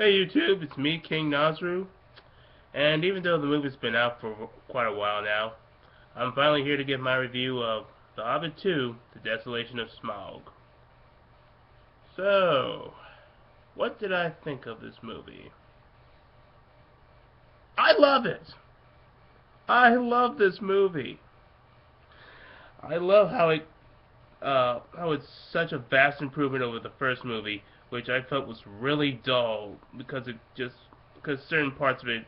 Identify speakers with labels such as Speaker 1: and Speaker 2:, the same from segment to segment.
Speaker 1: Hey YouTube, it's me, King Nazru, and even though the movie's been out for quite a while now, I'm finally here to give my review of The Hobbit 2, The Desolation of Smaug. So, what did I think of this movie? I love it! I love this movie! I love how it's such a vast improvement over the first movie, which I felt was really dull because certain parts of it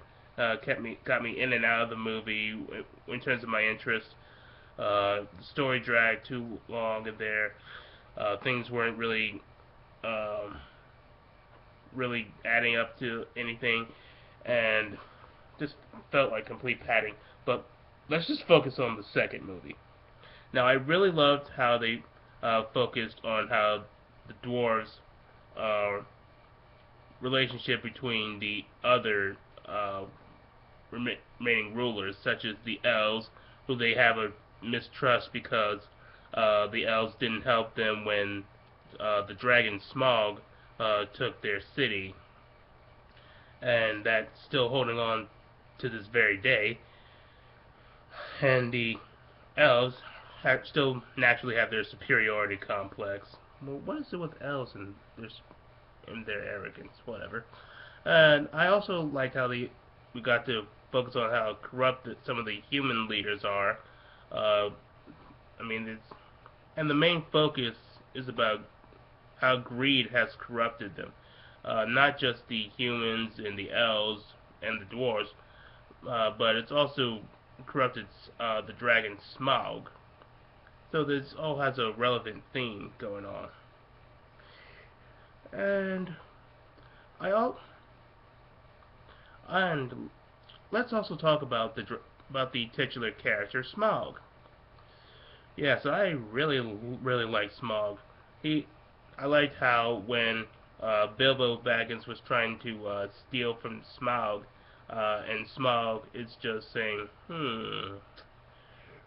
Speaker 1: got me in and out of the movie in terms of my interest. The story dragged too long in there. Things weren't um, really adding up to anything, and just felt like complete padding. But let's just focus on the second movie. Now, I really loved how they focused on how the dwarves' uh, relationship between the other remaining rulers, such as the elves, who they have a mistrust because the elves didn't help them when the dragon Smaug took their city, and that's still holding on to this very day. And the elves still naturally have their superiority complex. Well, what is it with elves and their arrogance? Whatever. And I also like how we got to focus on how corrupt some of the human leaders are. Uh, I mean, and the main focus is about how greed has corrupted them. Not just the humans and the elves and the dwarves, but it's also corrupted the dragon Smaug. So this all has a relevant theme going on. And I al- and let's also talk about the titular character Smaug. Yes, I really like Smaug. He I liked how when Bilbo Baggins was trying to steal from Smaug, and Smaug is just saying,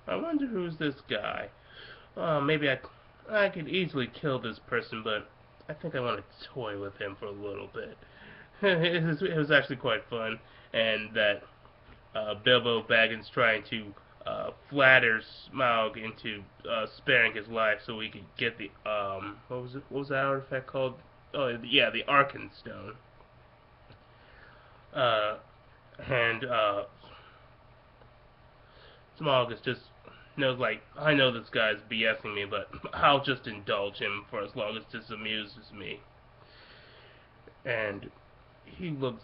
Speaker 1: I wonder who's this guy. Maybe I could easily kill this person, but I think I want to toy with him for a little bit. It was actually quite fun, and that Bilbo Baggins trying to flatter Smaug into sparing his life so he could get the what was that artifact called? Oh yeah, the Arkenstone. Uh, and Smaug is just knows like I know this guy's BSing me, but I'll just indulge him for as long as this amuses me. And he looks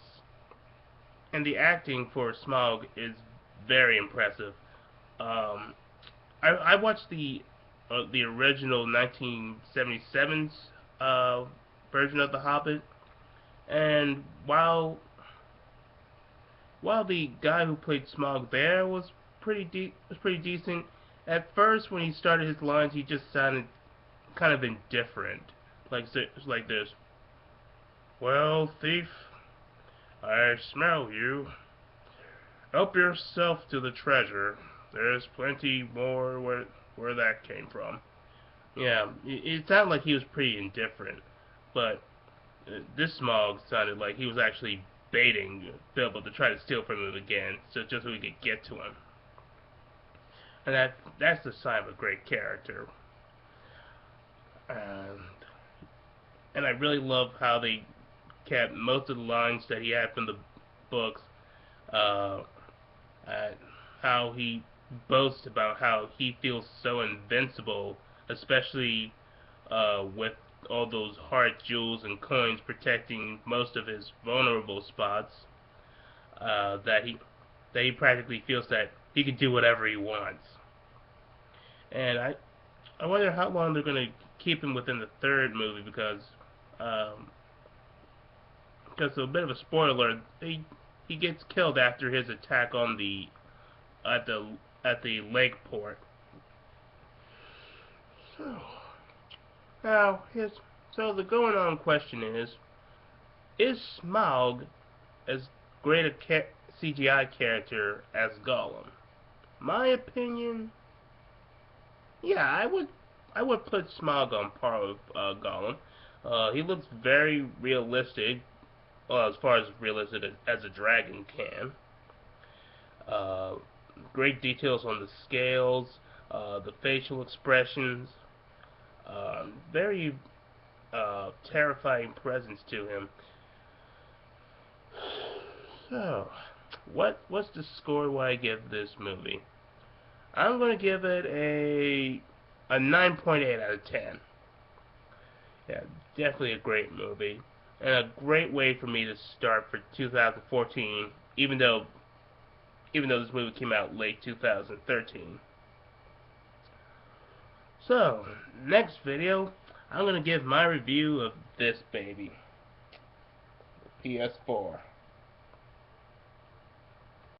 Speaker 1: and the acting for Smaug is very impressive. Um, I watched the original 1977's version of The Hobbit, and while the guy who played Smaug there was pretty decent, at first when he started his lines, he just sounded kind of indifferent, like this. Well, thief, I smell you. Help yourself to the treasure. There's plenty more where that came from. Yeah, it sounded like he was pretty indifferent, but this Smaug sounded like he was actually baiting Bilbo to try to steal from him again, so just so he could get to him. And that's the sign of a great character. And and I really love how they kept most of the lines that he had from the books. Uh, how he boasts about how he feels so invincible, especially with all those heart jewels and coins protecting most of his vulnerable spots. That he practically feels that he can do whatever he wants. And I wonder how long they're going to keep him within the third movie um, because a bit of a spoiler, he gets killed after his attack on the at the at the lake port. So now his so the going on question is Smaug as great a CGI character as Gollum? My opinion, yeah, I would put Smaug on par with Gollum. He looks very realistic, well, as far as realistic as a dragon can. Uh, Great details on the scales, the facial expressions, very terrifying presence to him. So, what's the score? What I give this movie? I'm gonna give it a 9.8 out of 10. Yeah, definitely a great movie and a great way for me to start for 2014. Even though this movie came out late 2013. So, next video, I'm gonna give my review of this baby, PS4.